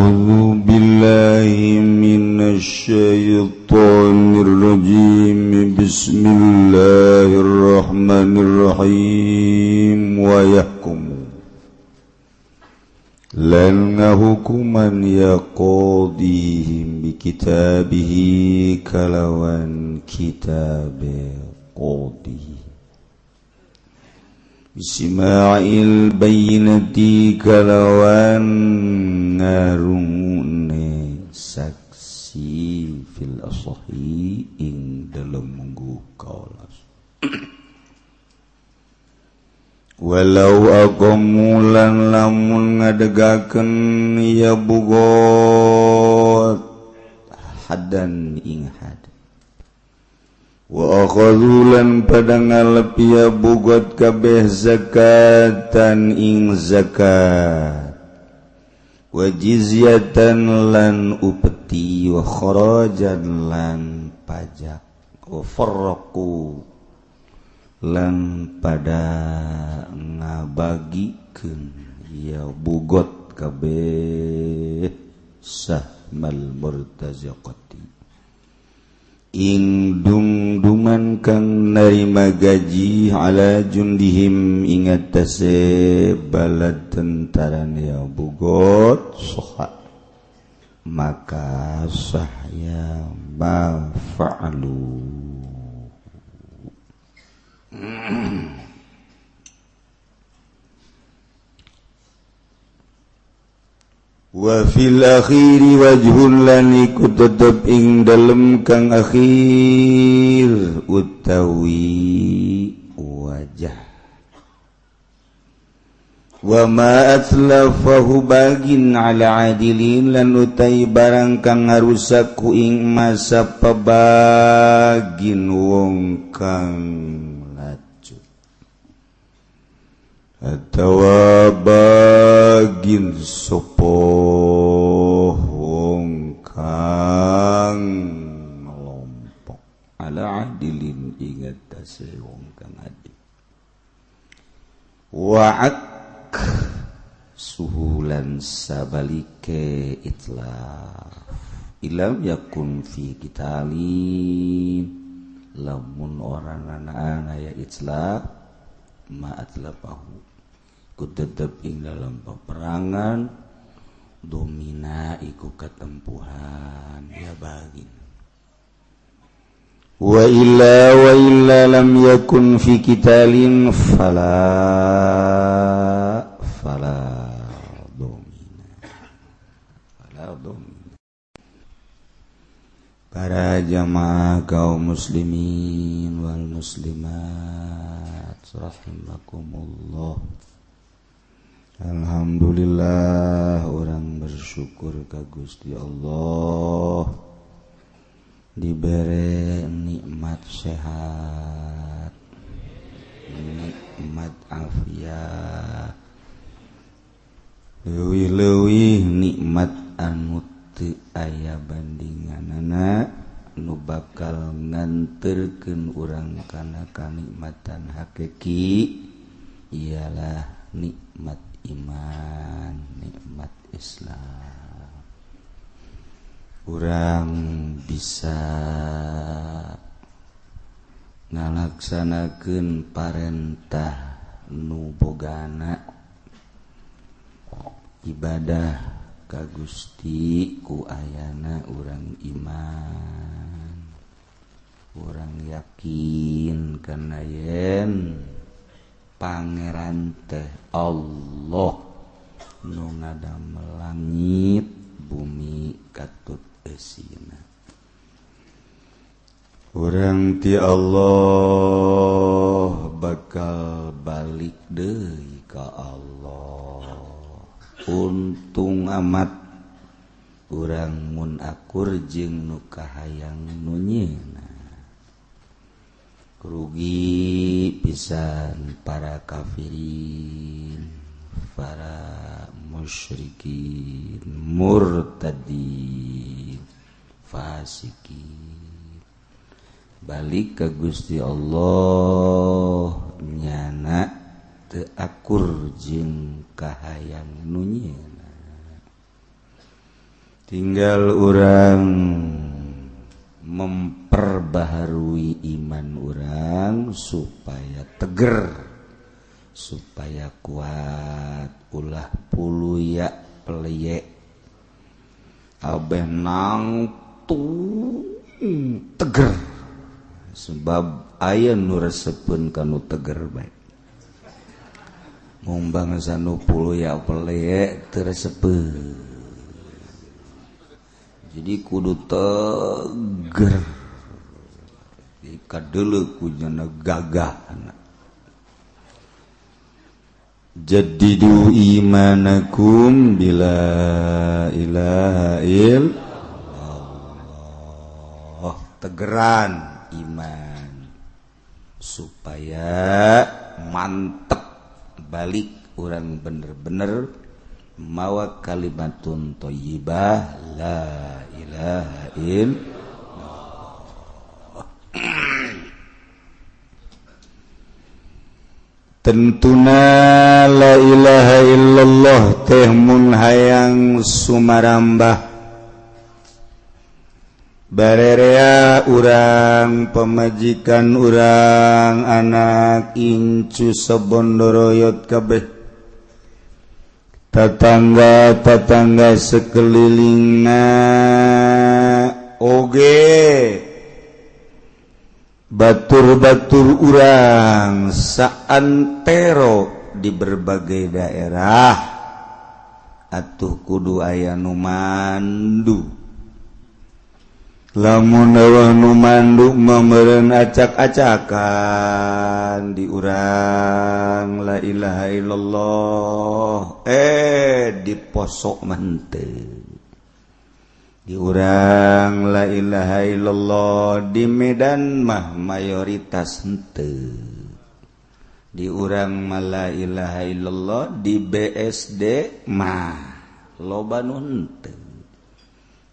A'udzu billahi minasy syaithanir rajim. Bismillahirrahmanirrahim. Wa yahkumu lan ngahukuman yaqadihim bi kitabihi kalawan kitabe qadih Bisma'il bayyinati kalawan ngarungune saksi fil asahi ing dalem munggu kaulas walau aqamu lan lamun ngadegaken ya bugot hadan ing had wa akhadzulan pada ngalepi ya bugot kabeh zakatan ing zakat wa jizyatan lan upeti wa kharajan lan pajak wa farraqu lan pada ngabagikeun ya bugot kabeh sahmal murtazaqati ing dung-dungan kang narima gaji ala jundihim ing atase balad tentaran ya bugot soha maka sahya ma fa'alu wa fil akhiri wajhun lan iku tetep ing dalem kang akhir utawi wajah wa ma atlafahu bagin ala adilin lan utai barang kang ngarusak ku ing masa pabagin wong kang atawa bagin sopo wong kang melompok ala adilin ingat tase wong kang adil wa'ak suhulan sabalike itlaf ilam yakun fi kitalin lamun orang anak-anak ya itlaf ma'atlapahu tetap ing dalam peperangan domina iku ketempuhan ya bagin wa illa lam yakun fi qitalin fala domina para jamaah kaum muslimin wal muslimat rahimakumullah. Alhamdulillah orang bersyukur ka Gusti Allah diberi nikmat sehat nikmat afiat leuwih-leuwih nikmat anu teu aya bandinganana nu bakal nganterkeun urang kana kanikmatan hakiki ialah nikmat iman, nikmat Islam. Urang bisa ngalaksanakeun parentah nu bogana ibadah ka Gusti ku ayana urang iman. Urang yakin kana yen Pangeran teh Allah nu ngadamel langit bumi katut eusina urang ti Allah bakal balik deui ka Allah untung amat urang mun akur jeung nu kahayang nu nyeuna rugi pisan para kafirin, para musyrikin, murtadin, fasikin. Balik ke Gusti Allah nyana teu akur jeung kahayang nu nyeuna. tinggal orang memperbaharui iman orang supaya teger, supaya kuat, ulah puluh ya pelye abeh nang teger, sebab aya nu resepeun kanu teger bae. Mun bangsa nu puluh ya pelye teu resepeun. Jadi kudu teger, kadeuleu kujana gagah. Jaddidu imanakum bila ilaha illallah. Tegeran iman supaya mantep balik orang bener-bener mawa kalimatun thayyibah la ilaha illallah. Tentuna la ilaha illallah teh mun hayang sumarambah barerea urang pemajikan urang anak incu sabondoroyot kabeh tetangga-tetangga sekelilingna oge batur-batur urang saantero di berbagai daerah atuh kudu aya nu mandu. Lamun eueuh nu mandu meureun acak-acakan di urang la ilaha illallah diposok manteu. Di urang la ilaha illallah di Medan mah mayoritas henteu. Di urang mah la ilaha illallah di BSD mah loba nu henteu.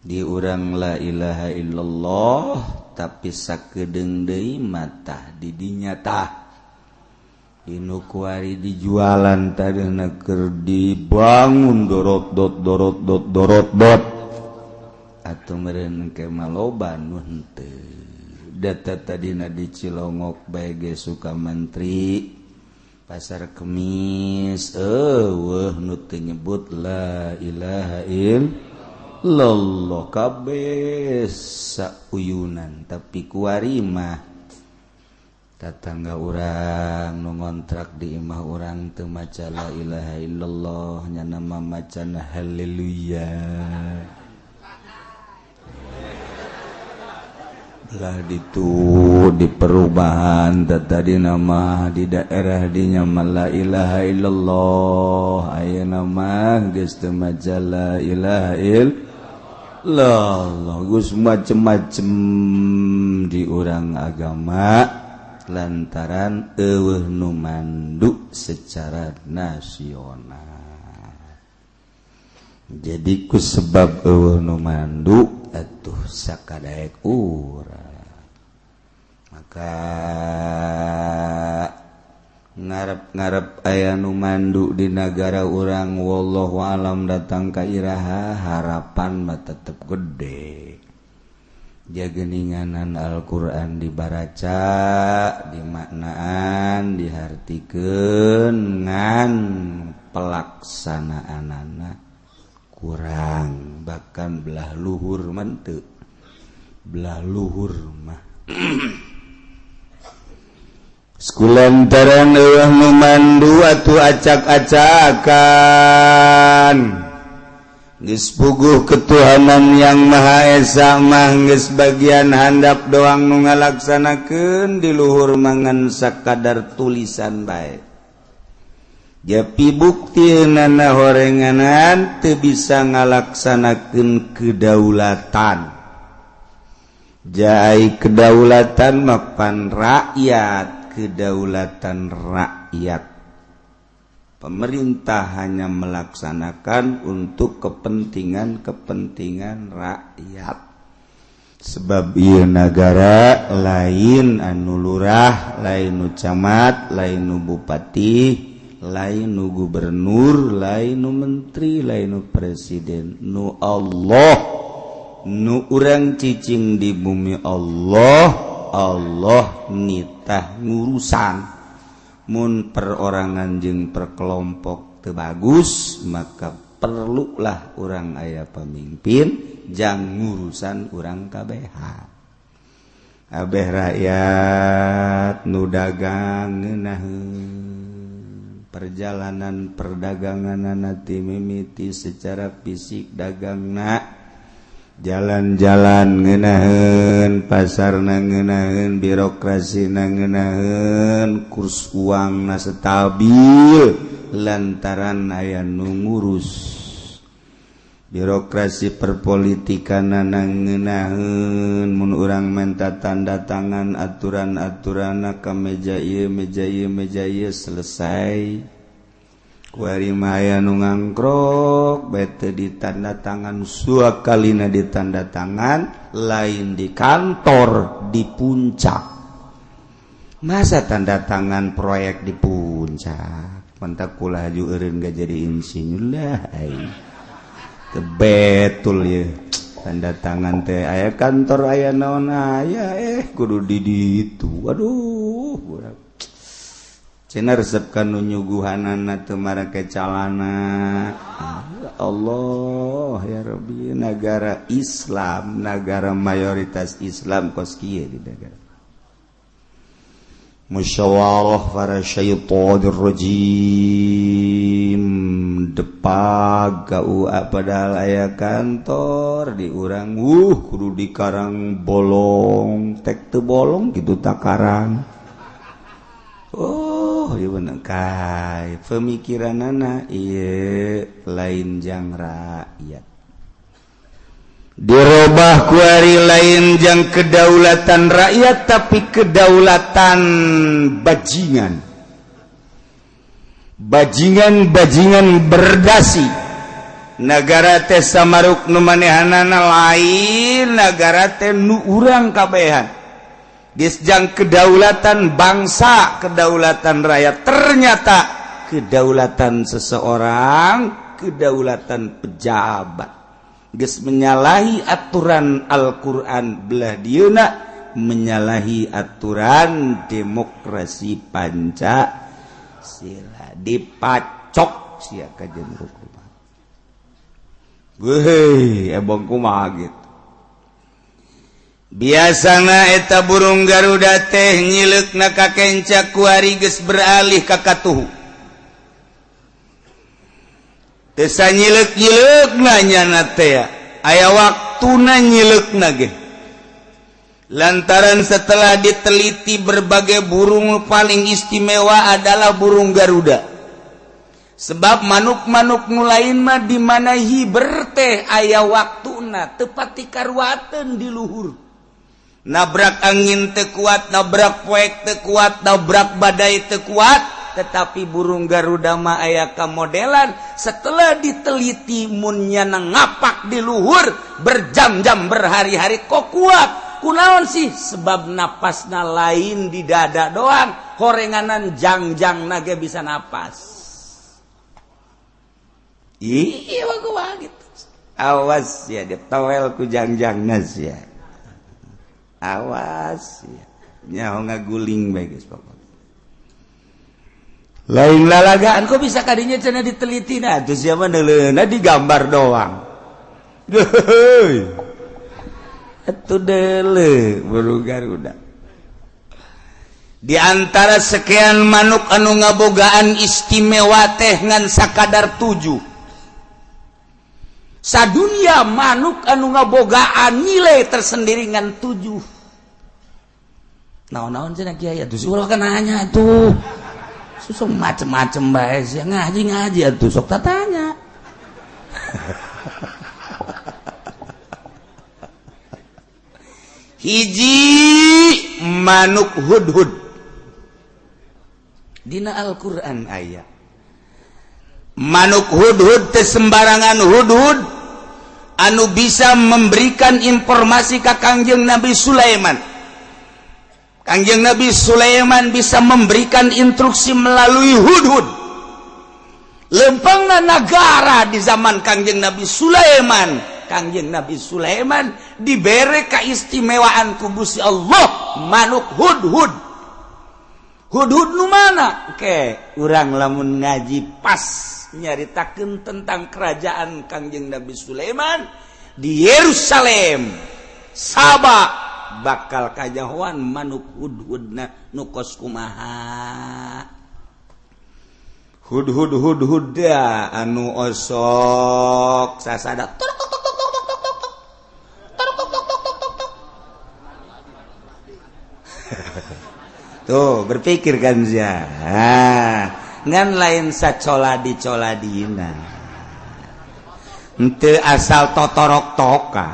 Di urang la ilaha illallah tapi sakedeung deui mah di dinya tah inu kuari dijualan tadina keur dibangun dorot-dot atuh meureun ke maloba nu henteu. Data tadina di Cilongok bae ge Sukamantri Pasar Kemis eueuh nu teu nyebut la ilaha illallah kabeh sauyunan. Tapi kuari mah tetangga urang nu ngontrak di imah urang teu maca la ilaha illallah nya nama macana haleluya. Lah ditu di perubahan tadi nama di daerah dinya la ilaha illallah aya nama geus teu maca la ilaha illallah geus macem-macem di urang agama lantaran eueuh nu mandu secara nasional. Jadi ku sebab eueuh nu mandu atuh sakadaek urang maka ngarep-ngarep aya nu mandu di negara urang wallahu alam datang ka iraha harapan mah tetep gede. Jageninganan Al-Qur'an dibaraca, dimaknaan, dihartikeun ngan pelaksanaanana kurang bahkan belah luhur manteu belah luhur mah sekulantaran eueuh nu mandu atuh acak-acakan geus puguh ketuhanan yang Maha Esa mah geus bagian handap doang nu ngalaksanakeun di luhur mangan sakadar tulisan bae. Japi buktina horenganan teu bisa ngalaksanakeun kedaulatan. Jai kedaulatan mapan rakyat, kedaulatan rakyat. Pemerintah hanya melaksanakan untuk kepentingan rakyat. Sebab ieu negara lain anu lurah, lain nu camat, lain nu bupati, lain nu gubernur, lain nu menteri, lain nu presiden, nu Allah, nu urang cicing di bumi Allah nitah ngurusan. Mun perorangan jeung perkelompok teu bagus, maka perlulah urang aya pemimpin jang ngurusan urang kabehan. Abeh rakyat nu dagang ngeunaheun perjalanan perdagangan ti mimiti secara fisik dagangna, jalan-jalan ngeunaheun, pasarna ngeunaheun, birokrasina ngeunaheun, kurs uangna stabil lantaran aya nu ngurus. Birokrasi perpolitikan ngeunaheun, mun urang minta tanda tangan aturan-aturanna ka meja ieu selesai. Kuari mah aya nu ngangkrok bete ditanda tangan, suakalina ditanda tangan lain di kantor di puncak. Masa tanda tangan proyek di puncak? Mantap kula haju eureun gak jadi insinyur lah. Betul ya, tanda tangan teh aya kantor aya naon aya kudu di ditu. Aduh, cenah resep kanu nyuguhanana teu marake calana. Allah ya Rabbi, negara Islam, negara mayoritas Islam kos kieu di negara. Musyawarah para syaitanir rajim depag KUA padahal aya kantor di urang kudu dikarang bolong tek teu bolong kitu takarang. Oh ieu bener kai pemikiranana ieu lain jang rakyat. Dirobah kuari lain jang kedaulatan rakyat tapi kedaulatan bajingan. Bajingan berdasi. Negara teh samaruk nu manehanana lain, negara teh nu urang kabehan. Geus jang kedaulatan bangsa, kedaulatan rakyat, ternyata kedaulatan seseorang, kedaulatan pejabat. Geus menyalahi aturan Al-Quran belah dieuna, menyalahi aturan demokrasi Pancasila, dipacok sia kajen hukum. Weh, ebong kumaha gitu. Biasana eta burung Garuda teh nyileukna ka kenca kuari geus beralih ka katuhu. Tesa nyileuk-nyileukna nyana teh aya waktuna nyileukna ge. Lantaran setelah diteliti berbagai burung paling istimewa adalah burung Garuda. Sebab manuk-manuk nu lain mah di mana hiber teh aya waktuna teu pati karuateun di luhur. Nabrak angin teu kuat, nabrak poek teu kuat, nabrak badai teu kuat. Tetapi burung Garuda mah aya kamodelan setelah diteliti munnya ngapak di luhur berjam-jam berhari-hari kok kuat. Kunaon sih? Sebab napasna lain di dada doang, horenganan jangjang nage bisa napas. Iya gua gitu. Awas ya ditowel ku jangjangna ya. Awas ya. Nyaho ngaguling bae geus pokok. Lain lalagaan kok bisa kadinya cenah diteliti nah terus siapa neuleuna digambar doang. Heuh. Atuh deuleu burung Garuda. Di antara sekian manuk anu ngabogaan istimewa teh ngan sakadar 7. Sadunia manuk anu ngabogaan nilai tersendiri ngan 7. Naon-naon cenah kiai atuh ulah kan nanya atuh. Susuk macem-macem bae sia ngaji atuh sok tatanya. Hiji manuk hudhud. Dina Al-Qur'an aya. Manuk hudhud teh sembarangan hudhud anu bisa memberikan informasi ka Kangjeng Nabi Sulaiman. Kangjeng Nabi Sulaiman bisa memberikan instruksi melalui hudhud. lempengna negara di zaman Kangjeng Nabi Sulaiman. Kangjeng Nabi Sulaiman dibere keistimewaan ku Gusti Allah manuk hudhud. Hudhud nu mana? Oke, urang lamun ngaji pas nyaritakeun tentang kerajaan Kangjeng Nabi Sulaiman di Yerusalem. Sabak bakal kajahoan manuk hudhudna nu kos kumaha. Hudhud da anu osok sasada tuh berpikir kan ya ngan lain sacoladi-coladina henteu asal totorok-toka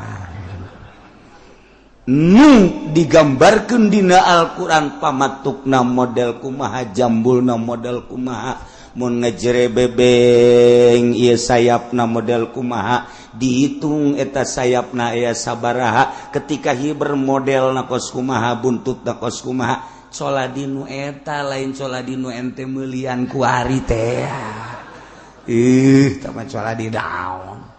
nu digambarkeun dina Al-Qur'an pamatukna model kumaha jambulna model kumaha mun ngejere bebeng ieu sayapna model kumaha dihitung eta sayapna aya sabaraha ketika hiber modelna kos kumaha buntutna kos kumaha coladi nu eta lain coladi nu ente meuliean ku ari teh tama coladi daon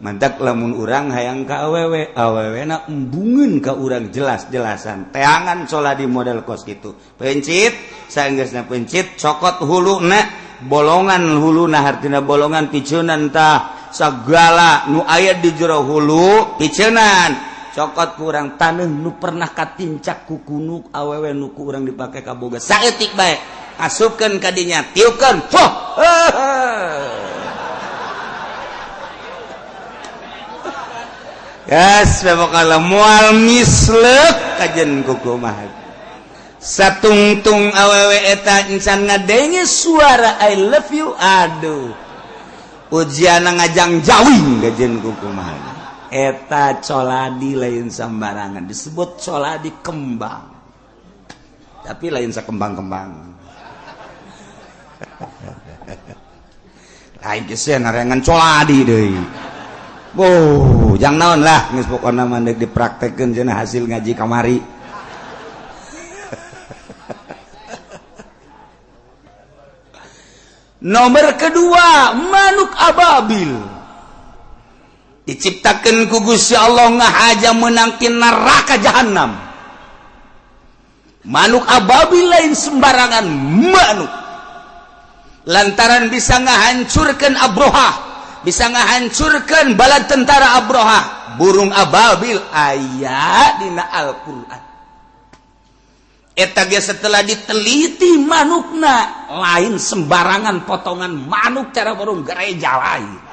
mantak lamun urang hayang ka awewe awewena embungeun ka urang jelas-jelasan teangan coladi model kos kitu pencit saenggeusna pencit cokot huluna bolongan huluna hartina bolongan piceunan tah sagala nu aya di jero hulu piceunan cokot kurang taneuh nu pernah katincak ku kunuk awewe nu ku urang dipake kaboga saeutik bae asupkeun ka dinya tiupkeun poh yes pokokna moal mislek kajen ku kumaha satungtung awewe eta insan ngadenge suara I love you aduh ujiana ngajang jawing kajen ku kumaha eta coladi lain sambarangan disebut coladi kembang tapi lain sakembang-kembang lain geus narengan coladi deui jang naon lah geus pokona mandeg dipraktekkeun cenah hasil ngaji kamari nomor kedua manuk ababil diciptakeun ku Gusti Allah ngahaja menangkin neraka jahanam. Manuk ababil lain sembarangan manuk. Lantaran bisa ngahancurkeun Abroha, bisa ngahancurkeun bala tentara Abroha. Burung ababil aya dina Al-Qur'an. Eta ge setelah diteliti manukna lain sembarangan potongan manuk cara burung gereja lain.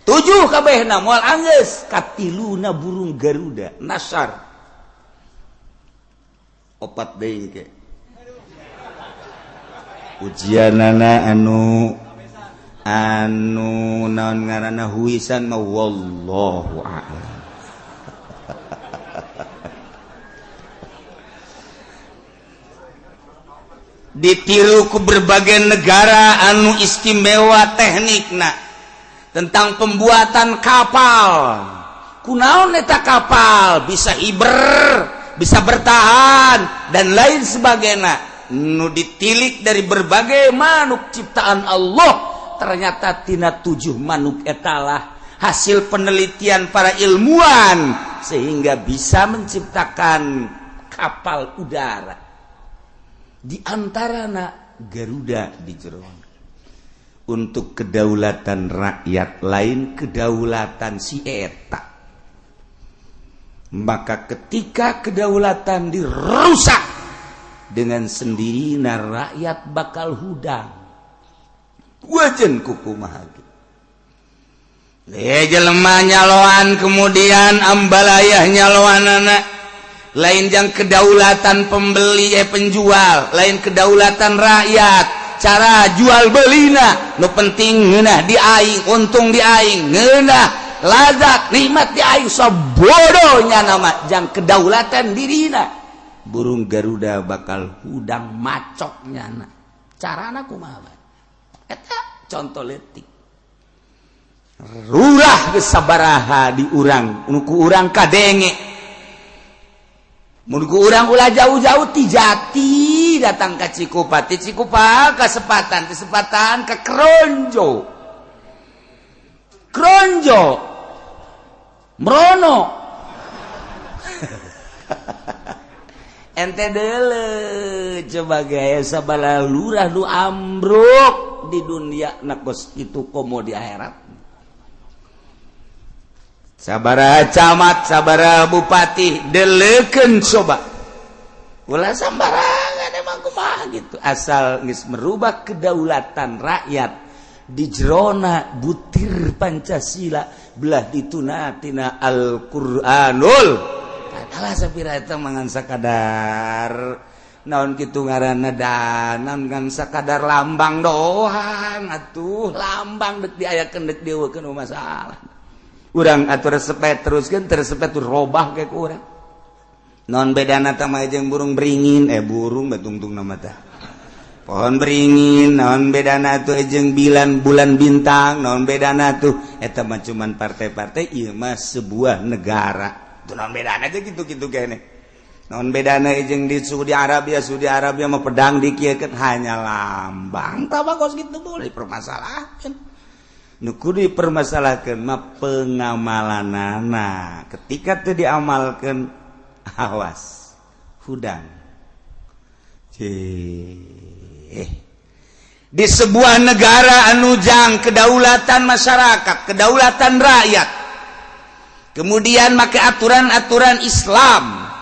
7 kabehna moal anggeus katiluna burung Garuda nasar 4 deui ge ujianana anu naon ngaranna huisan mah wallahu a'lam ditiru ku berbagai negara anu istimewa teknikna tentang pembuatan kapal. Kunaon eta kapal bisa hiber, bisa bertahan dan lain sebagainya. Nu ditilik dari berbagai manuk ciptaan Allah, ternyata tina 7 manuk etalah hasil penelitian para ilmuwan sehingga bisa menciptakan kapal udara. Di antarana Garuda di jero. Untuk kedaulatan rakyat lain kedaulatan si eta. Maka ketika kedaulatan dirusak dengan sendirinya rakyat bakal hudang. Wajan kukumaha jelema nyaloan kemudian ambalayah nyaloanana lain yang kedaulatan pembeli penjual, lain kedaulatan rakyat. Cara jual belina nu penting ngeunah di aing, untung di aing, ngeunah lazat nikmat di aing, sabodohnya nama jang kedaulatan dirina. Burung Garuda bakal hudang macoknya na. Carana kumaha? Eta contoh leutik. Rurah geus sabaraha di urang, nu ku urang kadenge. Mun ku urang ulah jauh-jauh ti Jati datang ke Cikupa, ti Cikupa kesempatan ke Kronjo Merono ente deule coba gaya sabala lurah nu ambruk di dunia nakos itu komo di akhirat sabaraha camat sabaraha bupati deleukeun coba ulah sambarangan emang kumaha gitu asal geus merubah kedaulatan rakyat di jerona butir Pancasila belah dituna tina Al-Qur'anul alah sapira eta mangan sakadar naon kitu ngaranna naon kan sakadar lambang doang atuh lambang deuk diayakeun deuk dieuweukeun masalah urang atuh resepet teruskeun tersepet robah ke ku urang naon bedana teh mah jeung burung beringin burung batungtung nama teh pohon beringin naon bedana tuh jeung bulan bintang naon bedana tuh eta mah cuman partai-partai ieu mah sebuah negara tuh naon bedana teh kitu-kitu keneh naon bedana jeung di Saudi Arabia mah pedang dikieukeun hanya lambang tah bagos kitu boleh permasalahan nu kudu dipermasalahkeun mah pengamalanana ketika teu diamalkeun awas hudang di sebuah negara anujang kedaulatan masyarakat kedaulatan rakyat kemudian make aturan-aturan Islam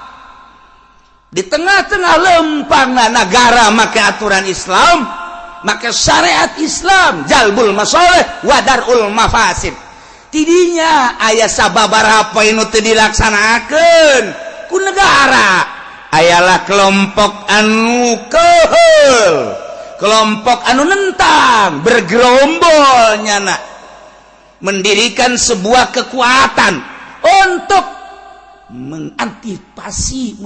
di tengah-tengah lempangna negara make aturan Islam make syariat Islam jalbul masalih wa darul mafasid tidinya aya sababaraha poe nu teu dilaksanaakeun ku negara ayalah kelompok anu keheul kelompok anu nentang bergerombol nyana mendirikan sebuah kekuatan untuk mengantisipasi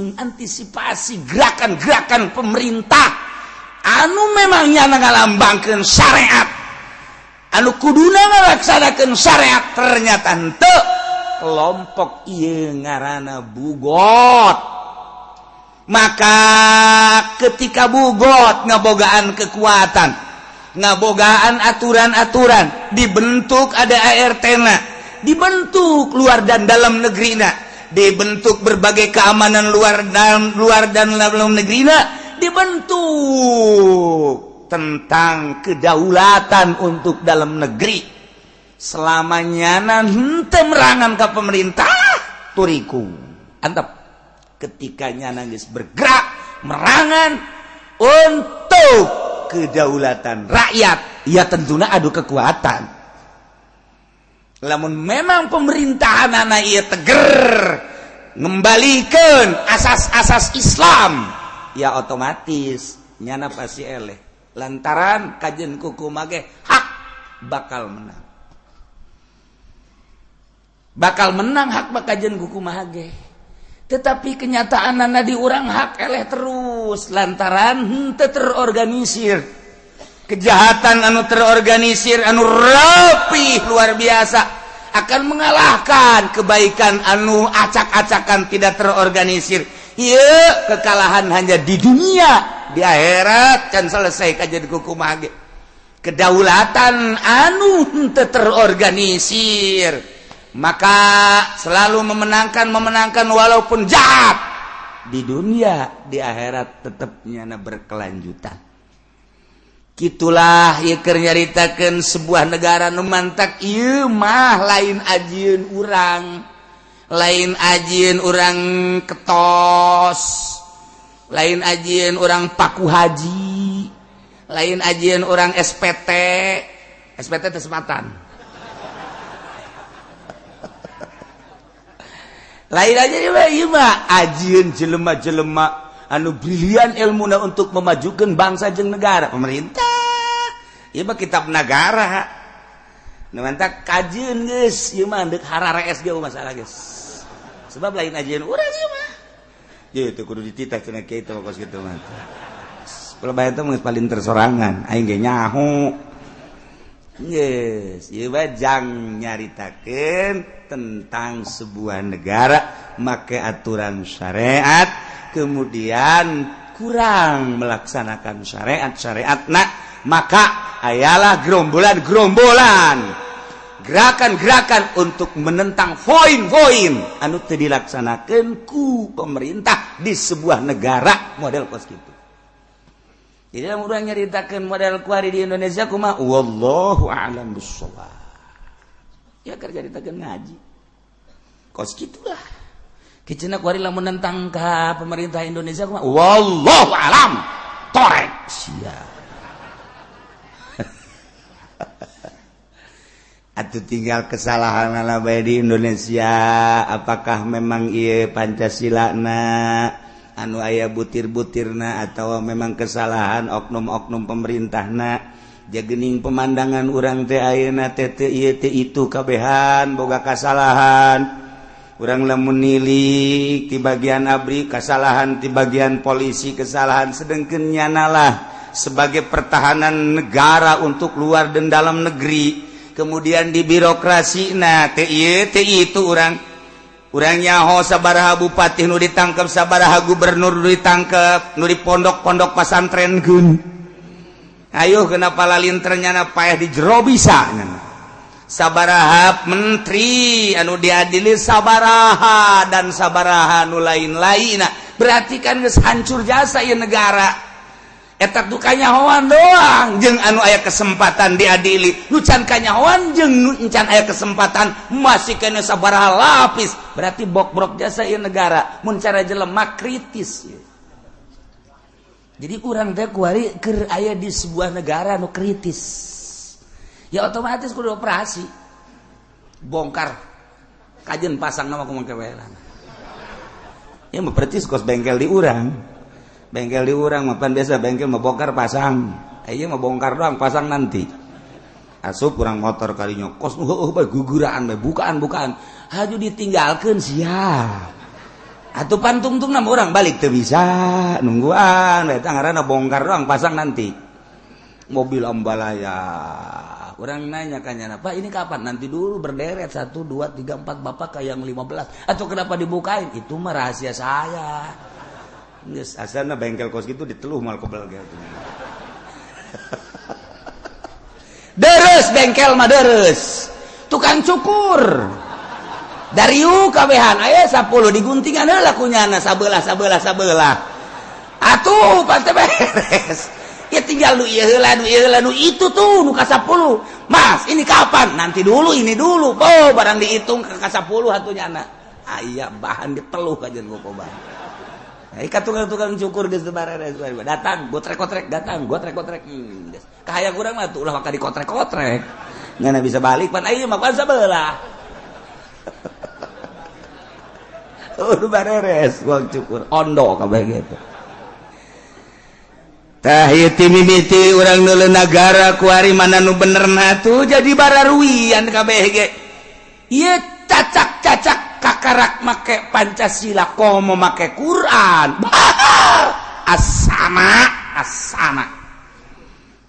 gerakan-gerakan pemerintah anu memangnya ngalambangkeun syariat anu kuduna ngalaksanakeun syariat ternyata henteu kelompok ieu ngaranna bugot maka ketika bugot ngabogaan kekuatan ngabogaan aturan-aturan dibentuk ada ART-na dibentuk luar dan dalam negeri dibentuk berbagai keamanan luar dan dalam negeri dibentuk tentang kedaulatan untuk dalam negeri selamanya henteu merangan ke pemerintah turiku antep ketikanya nangis bergerak merangan untuk kedaulatan rakyat ya tentunya adu kekuatan lamun memang pemerintahan anak ieu teger ngembalikan asas-asas Islam ya otomatis nyana pasti eleh lantaran kajen kuku mage hak bakal menang hak bakajen kuku mage tetapi kenyataan di urang hak eleh terus lantaran henteu terorganisir kejahatan anu terorganisir anu rapi luar biasa akan mengalahkan kebaikan anu acak-acakan tidak terorganisir ieu kekalahan hanya di dunia di akhirat can selesai kajian kumaha ge kedaulatan anu henteu terorganisir maka selalu memenangkan walaupun jahat di dunia di akhirat tetapnya berkelanjutan kitulah ieu keur nyaritakeun sebuah negara nu mantak ieu mah lain ajieun urang ketos lain ajieun urang paku haji lain ajieun urang SPT teh sematan lain aja ieu mah ajieun jelema-jelema anu brilian ilmuna untuk memajukan bangsa jeung negara pemerintah ieu mah kitab negara nu mantak kajieun geus ieu mah deuk harare SG masalah geus sebab lain ajieun urang ieu mah ieu teh kudu dititah cenah kieu teh kos kitu mah kula bae teh geus paling tersorangan aing ge nyaho yes ieu mah jang nyaritakeun tentang sebuah negara make aturan syariat kemudian kurang melaksanakan syariat-syariatna, maka ayalah gerombolan-gerombolan gerakan-gerakan untuk menentang poin-poin anu teu dilaksanakeun ku pemerintah di sebuah negara model kos kitu. Jadi lamun urang nyaritakeun model kuari di Indonesia kumaha wallahu a'lam bissawab. Ya kerja nyaritakeun ngaji. Kos kitulah. Kiceuna kuari lamun nentang ka pemerintah Indonesia kumaha wallahu a'lam. Torek sia. Atuh tinggal kesalahan ala bae di Indonesia, apakah memang ieu Pancasila na anu aya butir-butirna atau memang kesalahan oknum-oknum pemerintahna. Jagening pemandangan urang teh ayeuna teh teu ieu teh itu kabehan boga kasalahan. Urang lamun nilik ti bagian ABRI kasalahan, ti bagian polisi kesalahan, sedengkeun nyana lah sebagai pertahanan negara untuk luar dan dalam negeri. Kemudian di birokrasi teh ieu teh itu urang nyaho sabaraha bupati nu ditangkep, sabaraha gubernur nu ditangkep, nu di pondok-pondok pasantrenkeun. Ayo kenapa lalinter nyana paeh di jero bisa nyana. Sabaraha menteri anu diadili sabaraha dan sabaraha nu lain-lainna. Berarti kan geus hancur jasa ieu negara. Eta tuh kanyahoan doang jeung anu aya kesempatan diadili, nu can kanyahoan jeung nu encan aya kesempatan masih kena sabaraha lapis. Berarti bok-brok jasa ieu negara mun cara jelema kritis ya. Jadi urang teh kuari keur aya di sebuah negara nu kritis, ya otomatis kudu operasi bongkar kajen pasang nama kumaha kewelan ya berarti kos bengkel di urang. Bengkel di urang mapan biasa bengkel mau bongkar pasang, aja mau bongkar doang pasang nanti. Asup kurang motor kali nyokos, guguraan, bukaan, haju ditinggalkan siap. Atau pantung nama orang balik tuh bisa, nungguan, tangaran bongkar doang pasang nanti. Mobil ambalaya, orang nanya kanya, Pak ini kapan? Nanti dulu berderet 1, 2, 3, 4 bapak kayak yang 15. Atau kenapa dibukain? Itu mah rahasia saya. Geus asalna bengkel kos gitu diteluh mal kebal gitu. Deres bengkel mah deres. Tukang cukur. Dari kabehan aya 10 diguntingan heula kunyana sabelah. Atuh pasti beres. Ya tinggal nu ieu heula nu itu tuh nu ka 10. Mas, ini kapan? Nanti dulu, ini dulu. Oh, barang dihitung ka 10 hatunyana. Aya bahan diteluh kajeun gopobah. Ikat tukang cukur geus beres datang gotrek-gotrek kahaya kurang mah tuh ulah maka dikotrek-kotrek ngana bisa balik pan ayeuna mah pan sabelah udah beres uang cukur ondo kabeh gitu tah ieu ti mimiti urang nu negara kuari mana nu benerna tuh jadi bararuian kabeh ge ieu cacak-cacak kakarak make Pancasila komo make Quran asana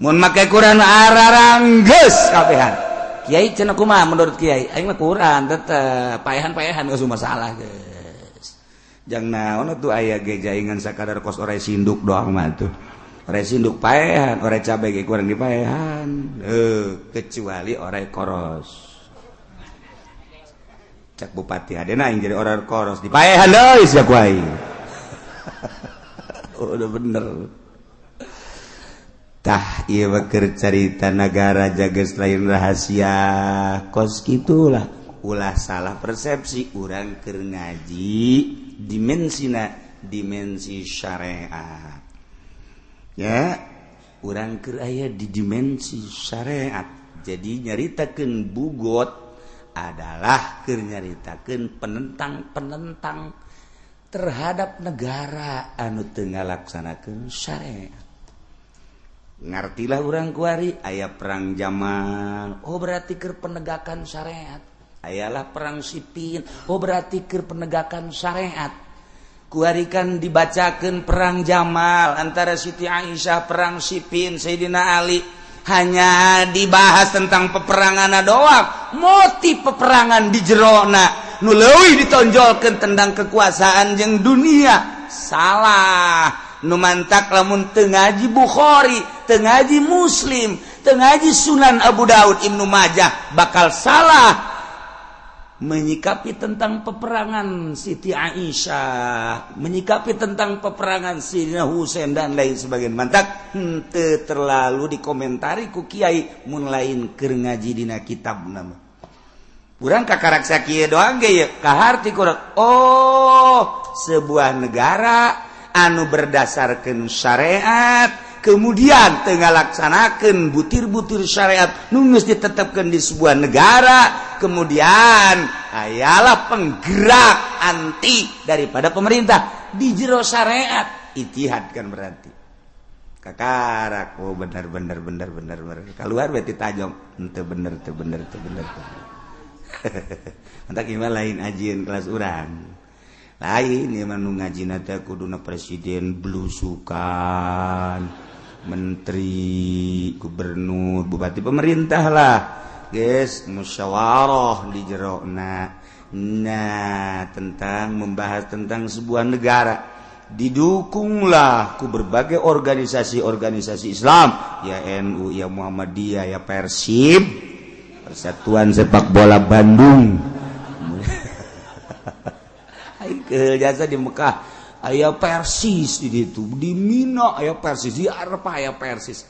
mun make Quran ararang geus kabehan kiai cenah kumaha menurut kiai aing mah Quran tetep paehan geus masalah geus jang naon atuh aya ge jaingan sakadar kos ore sinduk doang mah tuh ore sinduk paehan ore cabe ge kurang dipaehan kecuali ore koros cak bupati adena yang jadi orang koros dipaehan deui sia ku aing. Udah bener. Tah ieu mah keur carita negara jageus lain rahasia kos kitulah ulah salah persepsi urang keur ngaji dimensi syariat. Ya, urang keur aya di dimensi syariat. Jadi nyaritakeun bugot adalah nyaritakeun penentang terhadap negara anu teu ngalaksanakeun syariat. Ngartilah urang kuari aya perang Jamal, oh berarti keur penegakan syariat. Ayalah perang Siffin, oh berarti keur penegakan syariat. Kuari kan dibacakeun perang Jamal antara Siti Aisyah, perang Siffin Sayyidina Ali. Hanya dibahas tentang peperangan doang, motif peperangan di jerona nu leuwih ditonjolkeun tentang kekuasaan jeung dunia. Salah numantak lamun teu ngaji Bukhari, teu ngaji Muslim, teu ngaji Sunan Abu Daud, Ibnu Majah bakal salah menyikapi tentang peperangan Siti Aisyah, menyikapi tentang peperangan Sayyidina Husain dan lain sebagainya. Mantak henteu terlalu dikomentari ku kiai mun lain keur ngaji dina kitab nama. Urang kakaraksa kieu doang ge ye kaharti kurang. Oh, sebuah negara anu berdasarkan syariat kemudian teu ngalaksanakeun butir-butir syariat nu geus ditetepkeun di sebuah negara, kemudian ayalah penggerak anti daripada pemerintah di jero syariat, ijtihad kan berarti. Kakarak, oh benar. Keluar berarti tajam, henteu bener. Entak ieu lain ajieun kelas urang. Lain ieu mah nu ngajina teh kuduna presiden belusukan, menteri, gubernur, bupati, pemerintah lah. Guys, musyawarah di jerona. Nah, tentang membahas tentang sebuah negara didukunglah ku berbagai organisasi Islam, ya NU, ya Muhammadiyah, ya Persib, Persatuan Sepak Bola Bandung. Ke jasa di Mekah aya Persis di ditu, di Mina aya Persis, di Arafah aya Persis.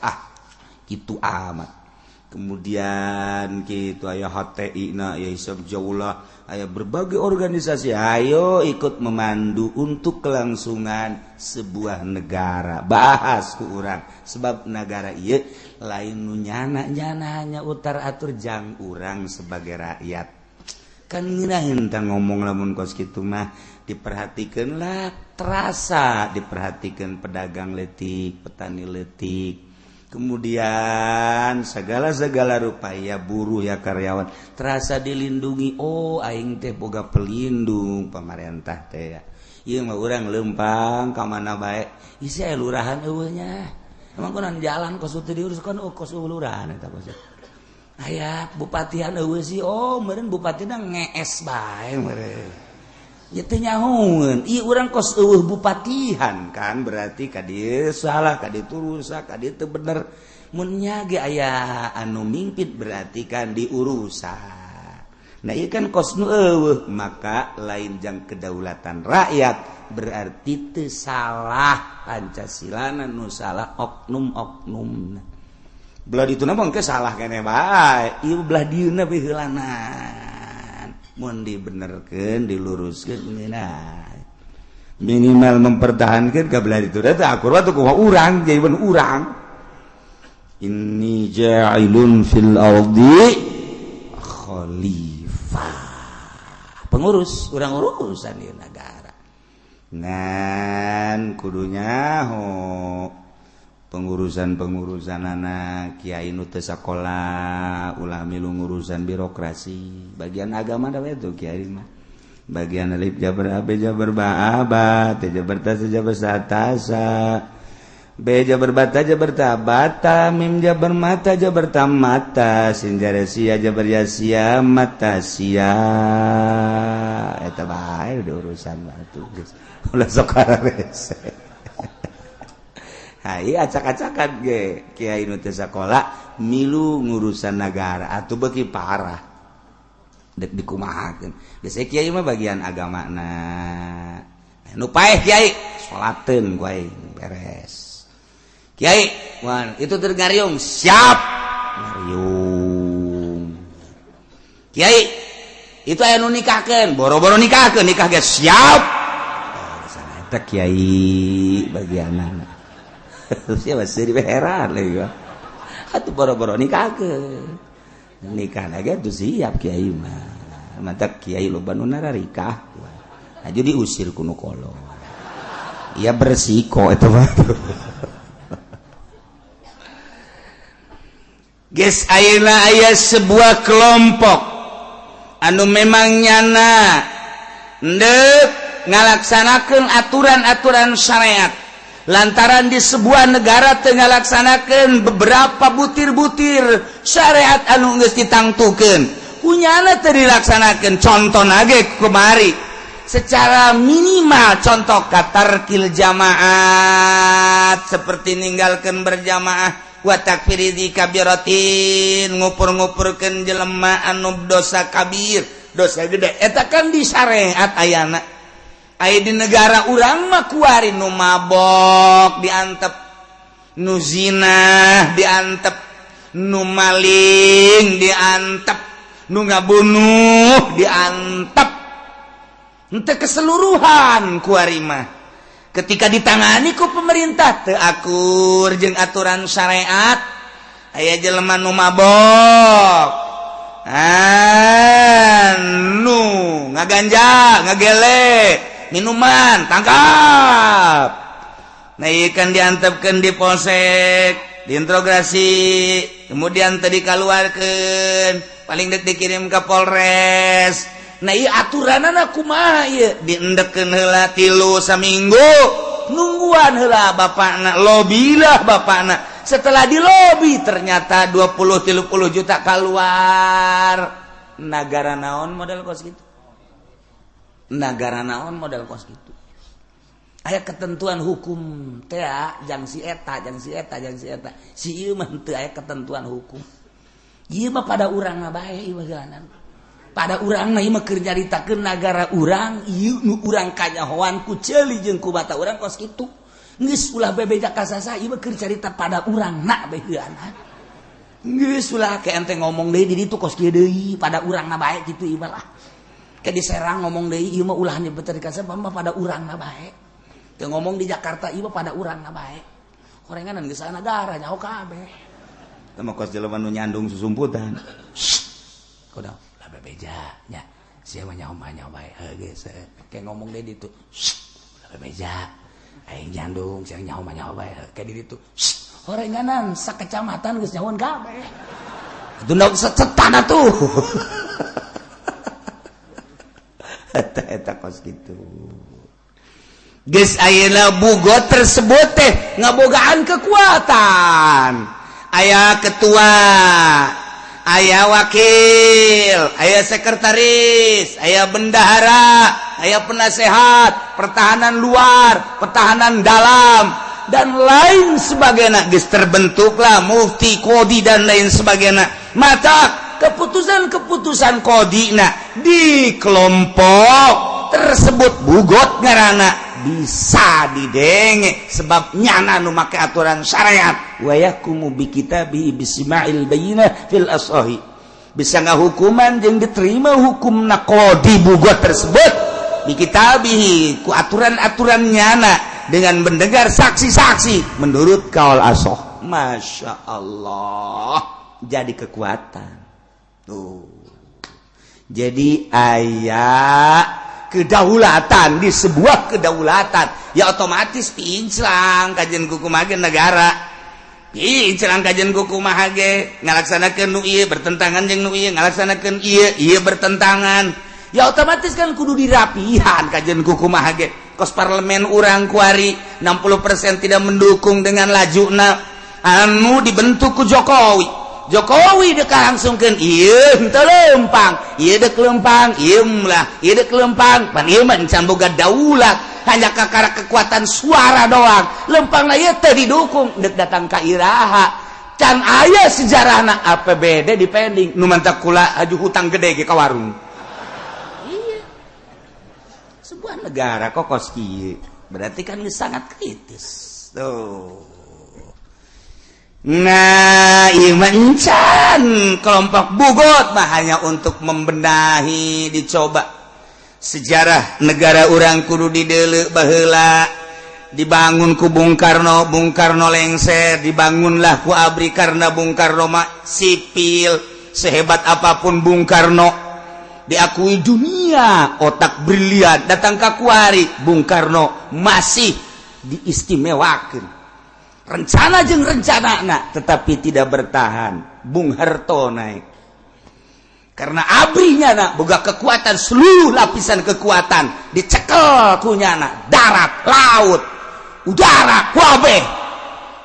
Kitu amat. Kemudian kitu aya HTI na, aya Hisab Jaulah, aya berbagai organisasi ayo ikut memandu untuk kelangsungan sebuah negara. Bahas ku urang sebab negara ieu lain nu nyana hanya utar atur jang urang sebagai rakyat. Kan ngeunah hentang ngomong lamun kos kitu mah diperhatikeun lah terasa, diperhatikan pedagang letik, petani letik, kemudian segala rupa ya buruh ya karyawan terasa dilindungi. Oh aing teh boga pelindung pemerintah teh ya. Ieu mah urang leumpang ka mana bae isi aya lurahan eueuh nya. Emang kunaon jalan kos teu diuruskan kos lurahan eta kos. Aya bupatian eueuh sih, oh meureun bupatina ngees bae meureun. Ya teu nyahoeun, ieu urang kos eueuh bupatihan kan berarti ka dieu salah, ka dieu rusak, ka dieu teu bener. Mun nya ge aya anu mimpit berarti kan diurusan. Nah ieu kan kos nu eueuh, maka lain jang kedaulatan rakyat berarti teu salah Pancasilana, nu salah oknum-oknumna. Belah dituna mah engke salah keneh bae, ieu belah dieuna we heulanan. Mun dibenerkeun, diluruskeun ngeunah. Minimal mempertahankeun ka belah ditu teh akur wae ku urang, jaieun urang. Inni ja'ilun fil ardi khalifah. Pengurus, urang urusan ieu negara. Ngan kudunya pengurusan anak kiai nu teu sakola, ulah milu ngurusan birokrasi. Bagian agama da we tuh kiai mah. Bagian alif jabar ab jabar ba teh jabar ta jabar satasa. Be jabar bata jabar ta bata, mim jabar mata jabar ta mata, sin sia jabar ya sia mata sia. Eta bae urusan mah tuh. Ulah sok karese. Hai acak-acakan ge kiai nu teu sakola milu ngurusan negara atuh beuki parah dek dikumahakeun. Biasa kiai mah bagian agamana. Nu paeh kiai salateun ku aing beres. Kiai, wan itu teu ngariung, siap. Ngariung. Kiai, itu aya nu nikahkeun, boro-boro nikahkeun, nikah ge siap. Sana eta kiai bagianna. Siapa sih heran lagi ya? Atuh boro-boro nikahkeun. Nikah lagi tuh siap kiai mah. Mata kiai loba nu nararikah. Aju diusir ku nu kolot. Iya bersiko eta mah. Geus ayeuna aya sebuah kelompok anu memang nyana ndeup ngalaksanakeun aturan-aturan syariat. Lantaran di sebuah negara teu ngalaksanakeun beberapa butir-butir syariat anu geus ditangtukeun, kunyana teu dilaksanakeun. Contona ge kumari secara minimal contoh katarkil jamaat seperti ninggalkan berjamaah wa takfiri di kabiratin ngupur-ngupurkeun jelema anu dosa kabir dosa gede eta kan di syariat ayana aya di negara urang mah kuari nu mabok diantep nu zina diantep nu maling diantep nu ngabunuh diantep henteu keseluruhan kuari mah ketika ditangani ku pemerintah teu akur jeung aturan syariat aya jelema nu mabok nu ngaganja ngagele minuman tangkap nah ieu kan diantepkeun di polsek diinterogasi kemudian tadi dikaluarkeun paling dek dikirim ke Polres nah iya aturanana kumaha ieu diendeukeun heula 3 saminggu nungguan heula bapakna lobilah bapakna setelah dilobi ternyata 20-30 juta keluar nagara naon model kos gitu nagara naon model kos gitu aya ketentuan hukum teh jang si eta si ieu mah teu aya ketentuan hukum ieu mah pada urang mah bae ieu baganan pada urang mah ieu mah keur nyaritakeun nagara urang ieu nu urang kanyahoan ku ceuli jeung ku bata urang kos kitu geus ulah bebeja kasasa ieu mah keur carita pada urangna baganan geus ulah ke ente ngomong deui di ditu kos kieu deui pada urangna bae kitu ieu mah ke di Serang ngomong deui ieu mah ulah nyebut kasasa mah pada urangna bae teu ngomong di Jakarta ieu pada urangna bae korenganan geus negara nyaho kabeh teu mah kos jelema nu nyandung susumputan kudu lah bebeja nya sia mah nyaho bae geus ke ngomong deui ditu lah bebeja aing nyandung sia nyaho bae ke di ditu korenganan sakecamatan geus nyahoan kabeh tunda setan atuh eta kos kitu geus ayeuna bugot tersebut teh ngabogaan kekuatan aya ketua aya wakil aya sekretaris aya bendahara aya penasehat pertahanan luar pertahanan dalam dan lain sebagainya geus terbentuklah mufti qadi dan lain sebagainya mata keputusan kodina di kelompok tersebut bugot ngaranna bisa didenge sebab nyana nu make aturan syariat wa yakumu bi kitabi bisma'il bayyinah fil asahi bisa ngahukuman jeung diterima hukumna qadi bugot tersebut bi kitabihi ku aturan-aturan nyana dengan mendengar saksi-saksi menurut kaul asah masya Allah jadi kekuatan tuh jadi ayat kedaulatan di sebuah kedaulatan ya otomatis pinclang kajian kukumaha negara pinclang kajian kukumaha ge ngalaksanakeun nu ieu bertentangan jeung nu ieu ngalaksanakeun ieu bertentangan ya otomatis kan kudu dirapihan kajian kukumaha ge kos parlemen urang kuari 60% tidak mendukung dengan lajuna anu dibentuk ku Jokowi dek langsungkeun ieu henteu lempang ieu dek lempang ieu dek lempang pan ieu mah can boga daulat hanya kakara kekuatan suara doang lempang ieu teu didukung dek datang ka iraha can aya sejarahna APBD dipending nu mantap kula aju hutang gede ge ka warung iya sebuah negara kokos kieu berarti kan sangat kritis tuh. Nah, iman can kelompok bugot mah hanya untuk membenahi dicoba sejarah negara urang kudu dideuleu baheula dibangun ku Bung Karno lengser dibangunlah ku abri karena Bung Karno mah sipil sehebat apapun Bung Karno diakui dunia otak brilian datang ka kuari Bung Karno masih diistimewakeun rencana jeung rencanana tetapi tidak bertahan Bung Harto naik karena abrinya nak boga kekuatan seluruh lapisan kekuatan dicekel kunyana darat laut udara kabeh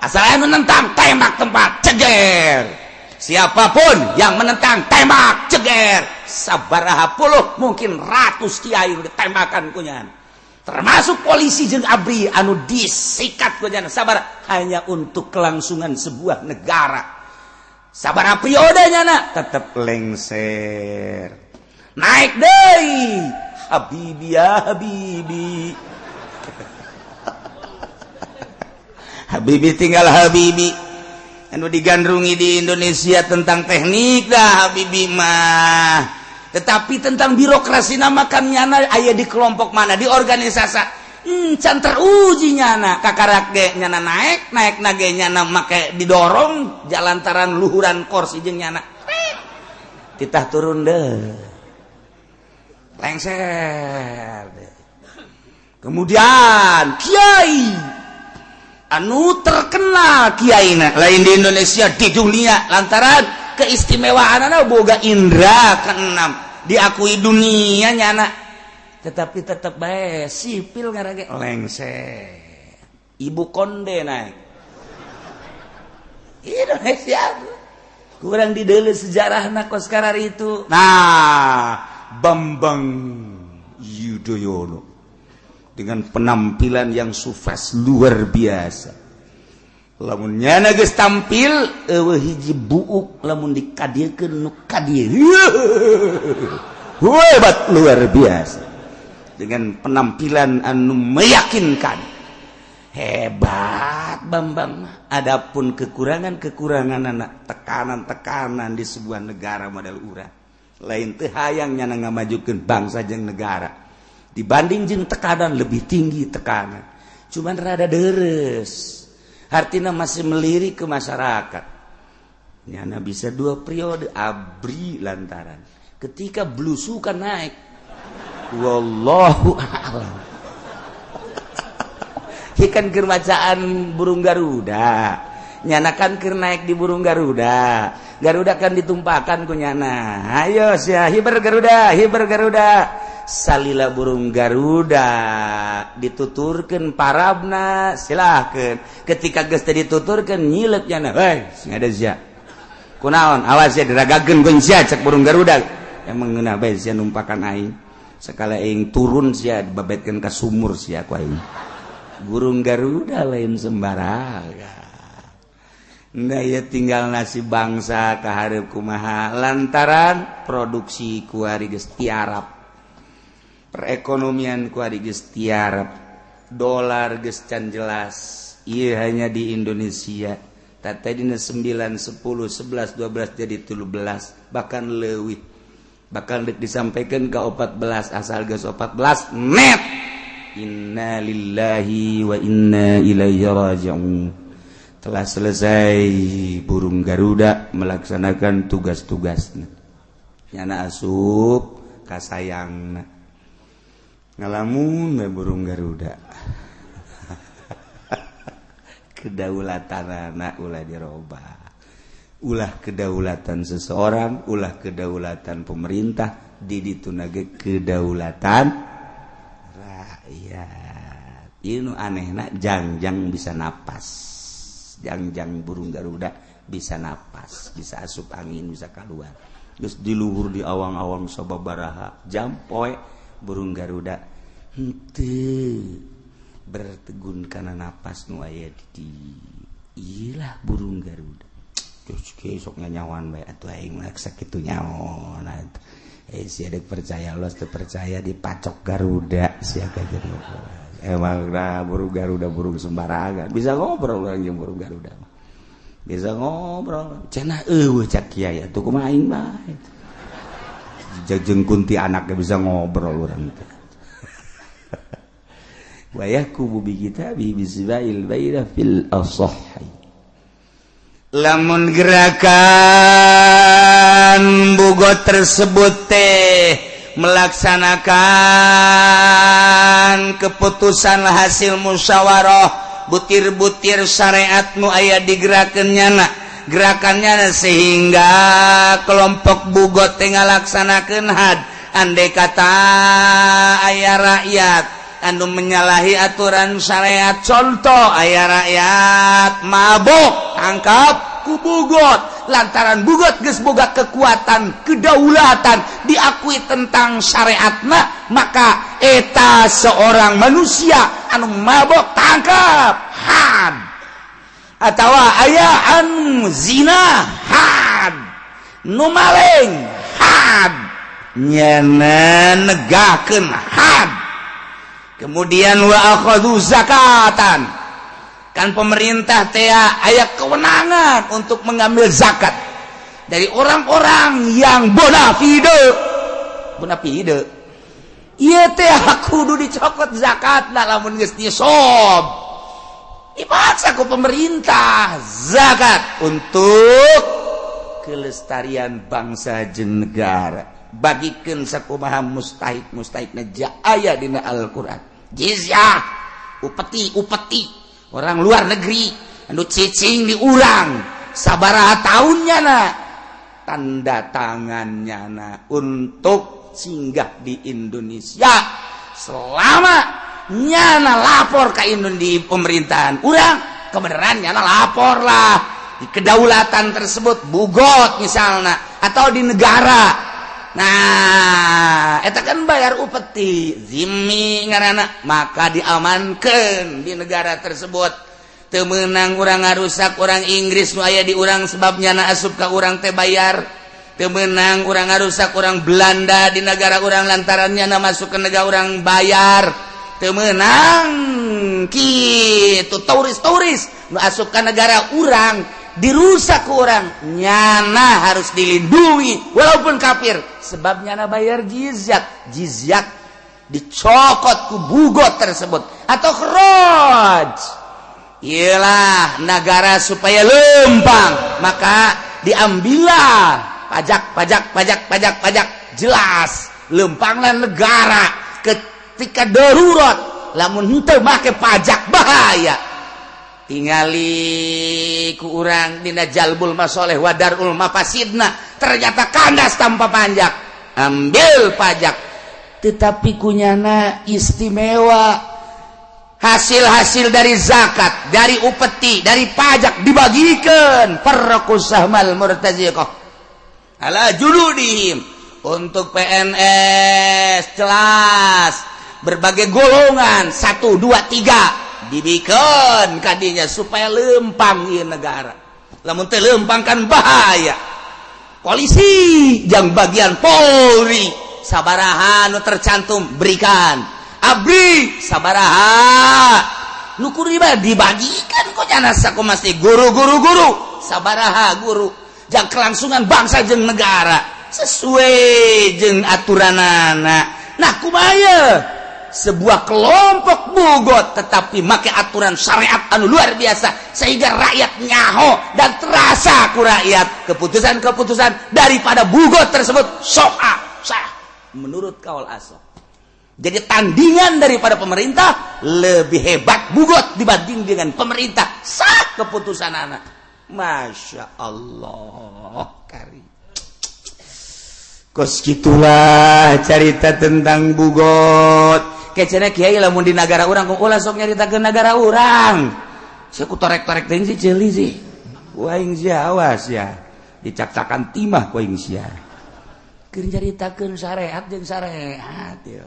asal anu menentang tembak tempat ceger siapapun yang menentang tembak ceger sabaraha puluh mungkin ratus kiai ditembakan ku nyana, termasuk polisi jeung abri anu disikat ku nyana sabaraha hanya untuk kelangsungan sebuah negara. Sabaraha periode nyana tetep lengser naik deui habibi ya habibi habibi tinggal habibi anu digandrungi di Indonesia tentang teknik dah habibi mah, tetapi tentang birokrasi namakan nyana aya di kelompok mana di organisasi can teruji nyana kakarak ge nyana naik nage nyana make didorong jalantaran luhuran kursi jeung nyana titah turun deh lengser deh. Kemudian kiai anu terkenal kiaina lain di Indonesia di dunia lantaran keistimewaanana boga indra keenam diakui dunia nyana, tetapi tetap bae sipil ngarage lengser. Ibu konde naik Indonesia kurang dideuleu sejarahna kos karari itu. Nah, Bambang Yudhoyono dengan penampilan yang sukses luar biasa. Lamun nyana geus tampil eueuh hiji buuk lamun dikadiekeun nu kadieu. Hebat luar biasa. Dengan penampilan anu meyakinkan. Hebat Bambang. Adapun kekurangan-kekurangan anak tekanan-tekanan di sebuah negara model urang. Lain teu hayang nyana ngamajukeun bangsa jeung negara. Dibanding jeung tekanan lebih tinggi tekanan. Cuman rada deres. Artinya masih melirik ke masyarakat. Nyana bisa 2 periode abri lantaran ketika belusukan naik. Wallahu a'lam. Ikan keur bacaan burung Garuda. Nyana kan keur naik di burung Garuda. Garuda kan ditumpahkan ku nyana. Ayo sia hiber Garuda, hiber Garuda. Salila burung Garuda dituturkeun parabna silahkeun. Ketika geus teh dituturkeun nyilep nyana. Hei, sing ada sia. Kunaon? Awas ya diragageun ku sia cek burung Garuda. Emang ngeunah bae sia numpakan aing. Sakala aing turun sia dibabetkeun ka sumur sia ku aing. Burung Garuda lain sembarangan. Nah ya tinggal nasib bangsa kaharep kumaha lantaran produksi kuari geus tiarap. Perekonomian kuari geus tiarap. Dolar geus can jelas. Ieu hanya di Indonesia. Tadi 9, 10, 11, 12 jadi 13 bahkan leuwih. Bakal disampaikan ke 14 asal geus 14 net. Inna lillahi wa inna ilaihi raji'un. Telah selesai burung Garuda melaksanakan tugas-tugasnya. Nyana asup kasayangna. Ngalamun burung Garuda. Kedaulatan anak ulah dirobah. Ulah kedaulatan seseorang, ulah kedaulatan pemerintah, di ditu nage kedaulatan rakyat. Ieu anehna jangjang bisa napas. Jangjang burung Garuda bisa napas, bisa asup angin, bisa keluar. Terus di luhur di awang-awang sababaraha jam poe burung Garuda henteu bertegun kana napas nu aya di iyalah burung Garuda. Terus sok nganyawan bae atuh aing mah sakitu nyaon atuh. Sia deuk percaya Allah teu percaya dipacok Garuda sia ka jadi. Emang burung Garuda burung sembarangan bisa ngobrol orang jeung burung Garuda bisa ngobrol cenah eueuh cak kiai atuh kumaha aing bae jeung kuntianak bisa ngobrol urang teh wa yahkumu bi kitabi bisbail baina fil asahhi. Lamun gerakan bogot tersebut teh melaksanakan keputusan hasil musyawarah butir-butir syariat nu aya digerakeun nyana gerakannya sehingga kelompok bugot teh ngalaksanakeun had andai kata aya rakyat anu menyalahi aturan syariat contoh aya rakyat mabok tangkap ku bugot lantaran bugot geus boga kekuatan kedaulatan diakui tentang syariatna maka eta seorang manusia anu mabok tangkap had atawa aya anu zina had nu maling had nyana negakeun had kemudian wa akhadhu zakatan kan pemerintah teh aya kewenangan untuk mengambil zakat dari orang-orang yang bona fide ieu teh kudu dicokot zakatna lamun geus nisab dipaksa ku pemerintah zakat untuk kelestarian bangsa jeung negara bagikeun sakumaha mustahik-mustahikna aya dina Al-Qur'an jizyah upeti orang luar negeri anu cicing di urang sabaraha tahunnya na tanda tangannya na untuk singgah di Indonesia selama nyana lapor ke di pemerintahan urang kebenaran nyana lapor lah di kedaulatan tersebut bugot misalnya atau di negara nah eta kan bayar upeti zimmi ngaranna maka diamankan di negara tersebut teu meunang urang ngarusak orang Inggris nu aya di urang sebabnya na asup ka urang teh bayar teu meunang urang ngarusak orang Belanda di negara urang lantarannya na masuk ke negara urang bayar teu meunang kitu turis nu asup ka negara urang dirusak ke orang nyana harus dilindungi walaupun kafir sebab nyana bayar jizyat dicokot ku bugot tersebut atau khraj ialah negara supaya lempang maka diambillah pajak jelas lempanglah negara ketika darurat lamun henteu make pajak bahaya tingali ku urang dina jalbul masoleh wadarul mafasidna ternyata kandas tanpa pajak ambil pajak tetapi kunyana istimewa hasil-hasil dari zakat dari upeti dari pajak dibagikan farrakusahmal murtaziqah ala juludihim untuk PNS jelas berbagai golongan 1, 2, 3 dibikin kadinya supaya lempang ieu negara lamun teu lempang kan bahaya polisi jang bagian Polri sabaraha nu tercantum berikan abdi sabaraha nu kudu dibagikan kok cenah sakumaha guru sabaraha guru jang kelangsungan bangsa jeung negara sesuai jeung aturanana nah kumaha sebuah kelompok bugot tetapi make aturan syariat anu luar biasa sehingga rakyat nyaho dan terasa ku rakyat keputusan-keputusan daripada bugot tersebut sah menurut kaul asal jadi tandingan daripada pemerintah lebih hebat bugot dibanding dengan pemerintah sah keputusan anak Masya Allah karim kos gitulah cerita tentang bugot kecena kiai lamun di negara urang kok ulah sok nyaritakeun negara urang sia ku torek-torek teh si ceuli sih waing sia awas ya dicak-cakan timah ku aing sia keur nyaritakeun syariat jeung syariat ya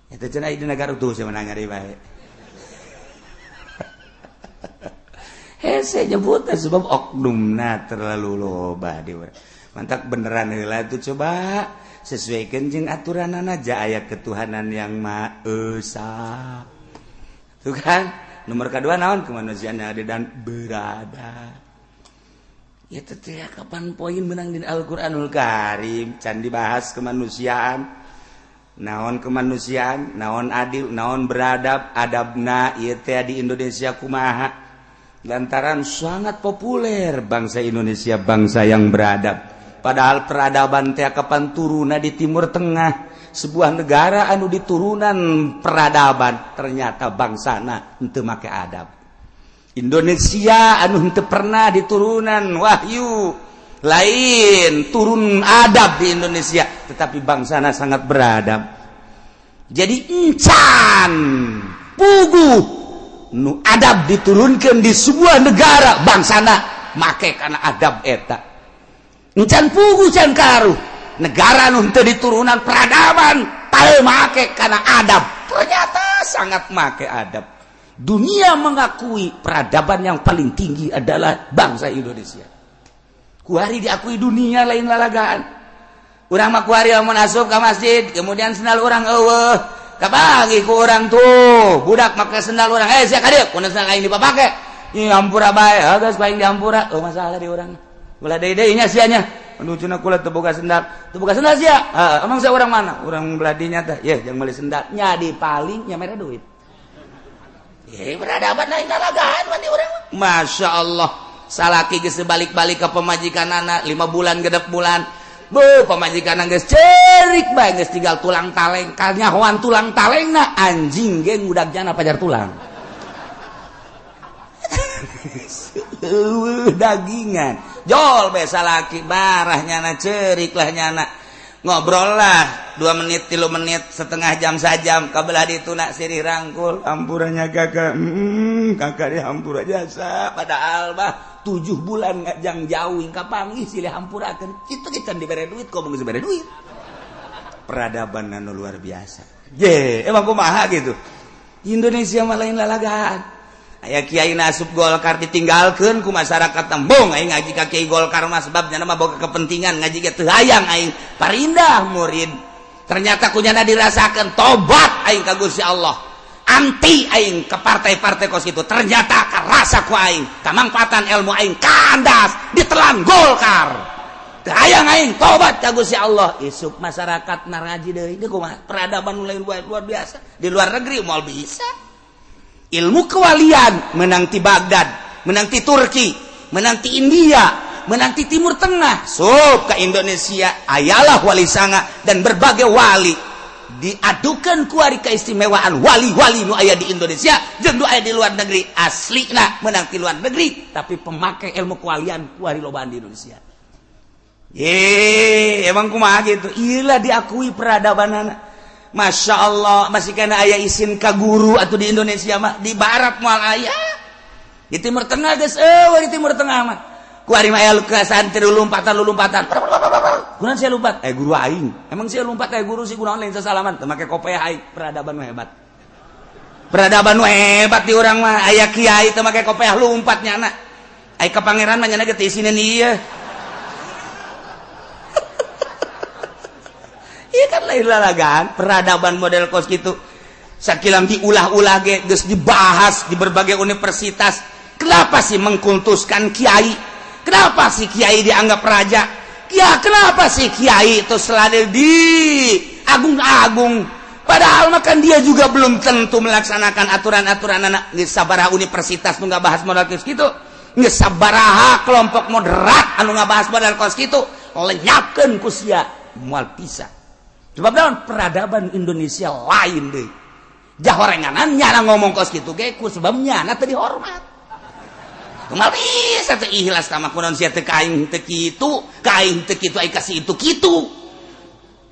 eta cenah di negara tuh sia menang nyari bae hese nyebutna sebab oknumna terlalu loba di urang mantap beneran heula itu coba sesuaikan jeung aturanana aja aya ketuhanan yang Maha Esa. Tuh kan? Nomor kedua naon kemanusiaan yang ada dan berada. Ya teh kapan poin menang di Al-Qur'anul Karim can dibahas kemanusiaan. Naon kemanusiaan, naon adil, naon beradab, adabna ieu teh di Indonesia kumaha. Lantaran sangat populer bangsa Indonesia bangsa yang beradab. Padahal peradaban teh kapan turuna di Timur Tengah sebuah negara anu diturunan peradaban ternyata bangsana henteu make adab Indonesia anu henteu pernah diturunan wahyu lain turun adab di Indonesia tetapi bangsana sangat beradab jadi encan pugu nu adab diturunkan di sebuah negara bangsana make kana adab eta encan pugu can karu negara nu teu diturunan peradaban teu make kana adab. Ternyata sangat make adab. Dunia mengakui peradaban yang paling tinggi adalah bangsa Indonesia. Kuari diakui dunia lain lalagaan. Urang mah kuari mun asup ka masjid, kemudian sendal urang eueuh, kabagi ku urang tuh, budak make sendal urang, sia ka dieu, mun sendal aing dipapake. Ih hampura bae, geus paling dihampura. Oh masalah di urang. Ulah deui nya sia nya. Anu cenah kula teu boga sendal. Teu boga sendal sia? Heeh, emang sia urang mana? Urang beladinya teh. Yeh, jeung meuli sendal. Nya dipaling nya mere duit. Peradaban lain lalagaan mandi urang. Masya Allah. Salaki geus balik-balik ke pemajikanana 5 bulan gedep bulan. Beuh pemajikanana geus cerik bae geus tinggal tulang taleng. Kanyahoan tulang talengna anjing ge ngudagna pajar tulang. Dagingan. Jol bae salaki barah nyana cerik lah nyana. Ngobrol lah 2 menit 3 menit setengah jam sajam kabelah dituna sirih rangkul hampurannya kakak kakak dihampura jasa padahal bah 7 bulan ngajang jauhin kapangi silih hampurakeun kitu kita dibere duit kok geus dibere duit. Peradaban anu luar biasa ye emang kumaha gitu. Indonesia mah lain lalagaan. Aya kiai asup Golkar ditinggalkeun ku masyarakat tembong aing ngaji ka kiai Golkar mah sebabnya mah boga kepentingan ngaji ge teu hayang aing parindah murid. Ternyata kunyana dirasakeun tobat aing ka Gusti Allah. Anti aing ke partai-partai kos kitu. Ternyata karasa ku aing kamangpaatan ilmu aing kandas ditelan Golkar. Teu hayang aing tobat ka Gusti Allah. Isuk masyarakat naraji deui ieu kumaha peradaban lain luar biasa. Di luar negeri moal bisa. Ilmu kewalian menang di Baghdad, menang di Turki, menang di India, menang di Timur Tengah. Sup ke Indonesia ayalah wali sanga dan berbagai wali diadukan kuari keistimewaan wali-wali nu aya di Indonesia jeung nu aya di luar negeri. Aslina menang di luar negeri tapi pemakai ilmu kewalian kuari lobaan di Indonesia. Emang kumaha gitu. Iyalah diakui peradabanana. Masya Allah masih kena ayah isin ka guru atau di Indonesia mah di barat mual ayah di Timur Tengah guys di Timur Tengah mah kuari mah aya ke santri lompatan kunaon saya lompat guru aing emang saya lompat guru si kunaon lain sasalaman teu make kopiah aing peradaban mah hebat di urang mah aya kiai teu make kopiah lompat nyana ai ka pangeran mah nyana ge teu isinen ieu. Iya kan lain lalagaan peradaban model kos gitu sakilang diulah-ulah geus dibahas di berbagai universitas. Kenapa sih mengkultuskan kiai? Kenapa sih kiai dianggap raja? Ya kenapa sih kiai itu selalu di agung-agung? Padahal makan dia juga belum tentu melaksanakan aturan-aturan anak geus sabaraha universitas nu ngabahas model kos gitu. Geus sabaraha kelompok moderat anu ngabahas model kos gitu lenyapkeun ku sia moal pisah. Sebab daun peradaban Indonesia lain deh. Jahorenganan nyana ngomong kos gitu ge ku sebab nyana teu dihormat. Kumaha bisa teu ikhlas sama kunaon sia teu kaing teu kitu, kaing teu kitu ai kasih itu kitu.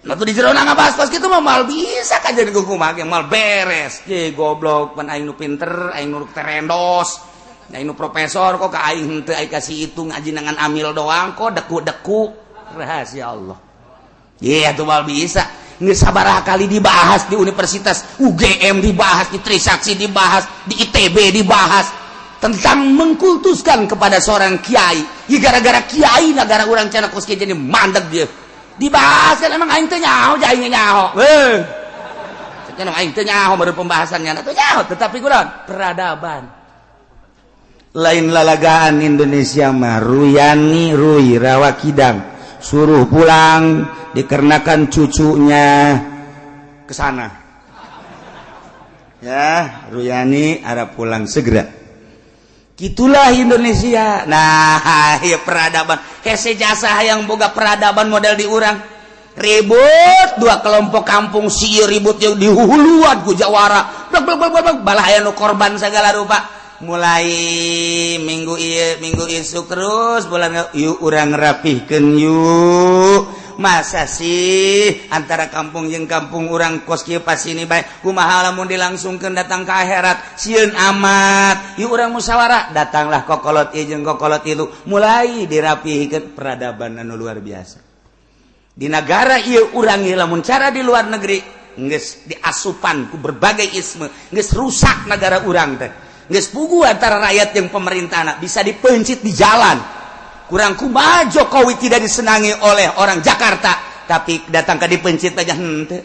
Nah tuh di jero ngabahas kos kitu mah mal bisa ka jadi kumaha ge mal beres. Ye goblok pan aing nu pinter, aing nu terendos, aing nu profesor kok ka aing teu ai kasih itu ngaji nangan amil doang kok deku-deku. Rahasia Allah. Iya tuh mal bisa. Nggak sabaraha kali dibahas di universitas UGM dibahas, di Trisakti dibahas, di ITB dibahas tentang mengkultuskan kepada seorang kiai. Ya gara-gara kiai negara orang cina kos jadi mandek dia. Dibahas kan emang aing teh nyaho, aing nyaho. Cenah aing teh nyaho baru pembahasannya teh nyaho, tetapi kunaon? Peradaban. Lain lalagaan Indonesia mah ruyani ruy rawa kidang. Suruh pulang dikarenakan cucunya ke sana. Ya, Ruyani arep pulang segera. Gitulah Indonesia. Nah, ya peradaban. Hese jasa hayang boga peradaban model di urang. Ribut dua kelompok kampung si ribut yang dihuluan ku jawara. Balah aya nu korban segala rupa. Mulai minggu isuk terus bulan yuk urang rapihkeun yuk masa sih antara kampung jeung kampung urang kos kieu pas ini bae kumaha lamun dilangsungkeun datang ka akhirat sieun amat ieu urang musyawarah datanglah kokolot ieu jeung kokolot ieu mulai dirapihikeun peradaban anu luar biasa di negara ieu urang ieu lamun cara di luar negeri geus diasupan ku berbagai isme geus rusak negara urang teh geus pugu antara rakyat jeung pemerintahna bisa dipencit di jalan kurang kumaha Jokowi tidak disenangi oleh orang Jakarta tapi datang ke dipencit aja henteu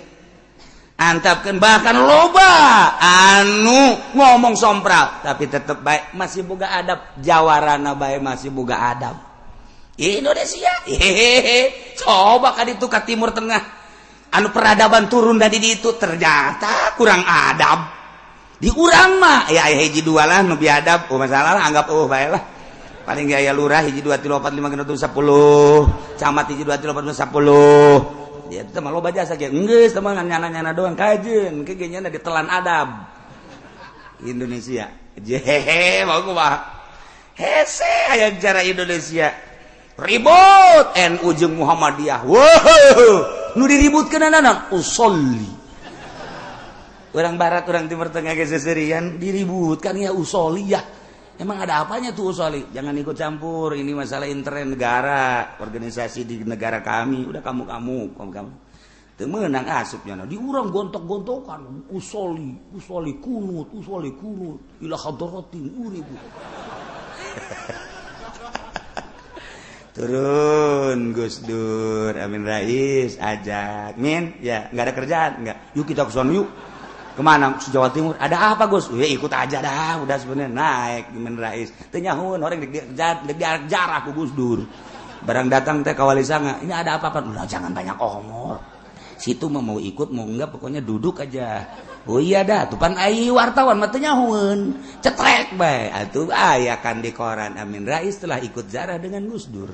antapkeun bahkan loba anu ngomong sompral tapi tetep baik masih boga adab jawarana bae masih boga adab Indonesia coba ka ditu ka timur tengah anu peradaban turun dari ditu ternyata kurang adab di urang mah ya hiji dua lah nu biadab masalah anggap bae lah paling gaya lurah hiji 2 3 4 5 6 7 10 camat hiji 2 3 4 5 10 ya teh mah loba jasa ge geus teh mah nyana-nyana doang kajeun ke ge nyana ditelan adab Indonesia jehehe mau kumaha hese aya cara Indonesia ribut NU jeung Muhammadiyah wow nu diributkeun naon usolli urang barat urang timur tengah ge seserian diributkan ya usoliyah. Emang ada apanya tuh Usoli? Jangan ikut campur. Ini masalah intern negara, organisasi di negara kami. Udah kamu. Temenang asupnya. Di urang gontok-gontokan. Usoli kunut. Ila hadratin uribu. Turun Gus Dur, Amin Rais, ajak. Min, ya nggak ada kerjaan, nggak. Yuk kita ke sono yuk. Kemana? Jawa Timur. Ada apa Gus? Ya ikut aja dah. Udah sebenarnya naik Amin Rais. Tenyahun orang jarah ku Gus Dur. Barang datang teh kawali sanga. Ini ada apa-apa? Udah jangan banyak omor. Situ mau ikut mau enggak pokoknya duduk aja. Oh iya dah. Tupan ai wartawan mah tenyahun. Cetrek bae. Atuh aya kan di koran Amin Rais telah ikut jarah dengan Gus Dur.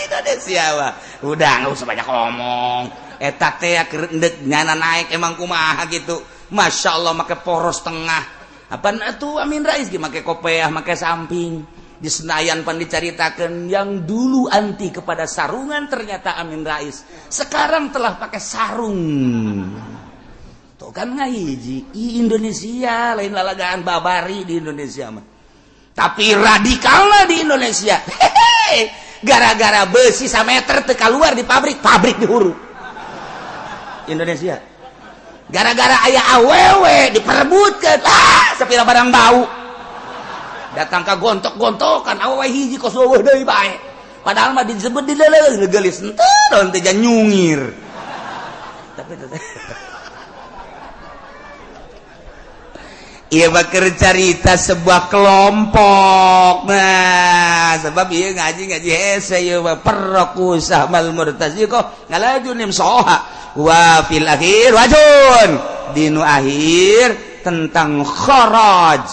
Indonesia wah. Udah enggak usah banyak omong. Eta teh kerendet nyana naik emang kumaha gitu. Masya Allah make poros tengah. Apaan atuh Amin Rais ge make kopiah, make samping. Di Senayan pan dicaritakeun yang dulu anti kepada sarungan ternyata Amin Rais. Sekarang telah pakai sarung. Tuh kan ngahiji Indonesia lain lalagaan babari di Indonesia mah. Tapi radikalna di Indonesia. Hehehe. Gara-gara besi sameter teu kaluar di pabrik dihuru. Indonesia gara-gara aya awewe diperebutkeun sapira barang bau datang ka gontok-gontokan awewe hiji kos eueuh deui bae padahal mah disebut di leuleung gelis henteu teh jan nyungir tapi ieu mah keur carita sebuah kelompok nah sebab ieu ngaji hese ieu mah perrokusah mal murtazi kok ngalaju nim soha wa fil akhir wajun dinu akhir tentang kharaj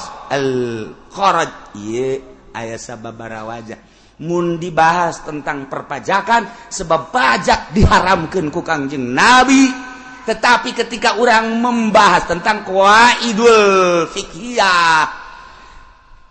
ieu aya sababaraha wajah mun dibahas tentang perpajakan sebab pajak diharamkeun ku Kangjeng Nabi tetapi ketika orang membahas tentang qawaidul fiqhiyah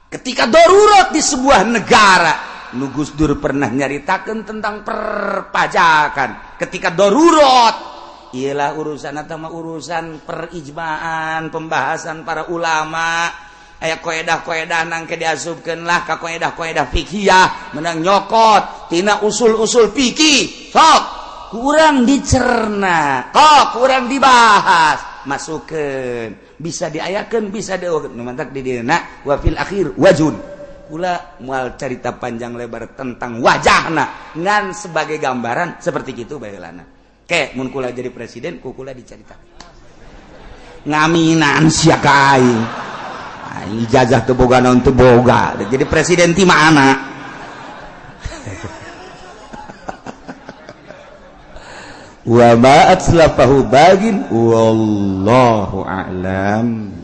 ketika darurat di sebuah negara nu Gus Dur pernah nyaritakeun tentang perpajakan ketika darurat ialah urusan atau urusan perijmaan pembahasan para ulama aya qaedah-qaedah nang ke diasupkeun lah ka qaedah-qaedah fiqhiyah menang nyokot tina usul-usul fikih sok kurang dicerna kurang dibahas masukkeun bisa diayakeun bisa dieukeun nu mantak di dieuna wa fil akhir wajun kula moal carita panjang lebar tentang wajahna ngan sebagai gambaran seperti kitu baheulana. Ke mun kula jadi presiden ku kula dicaritakeun. Ngaminan sia ka aing. Ijazah teu boga naon teu boga. Jadi presiden ti mana? Wa ma atslafahu bagin wallahu a'lam.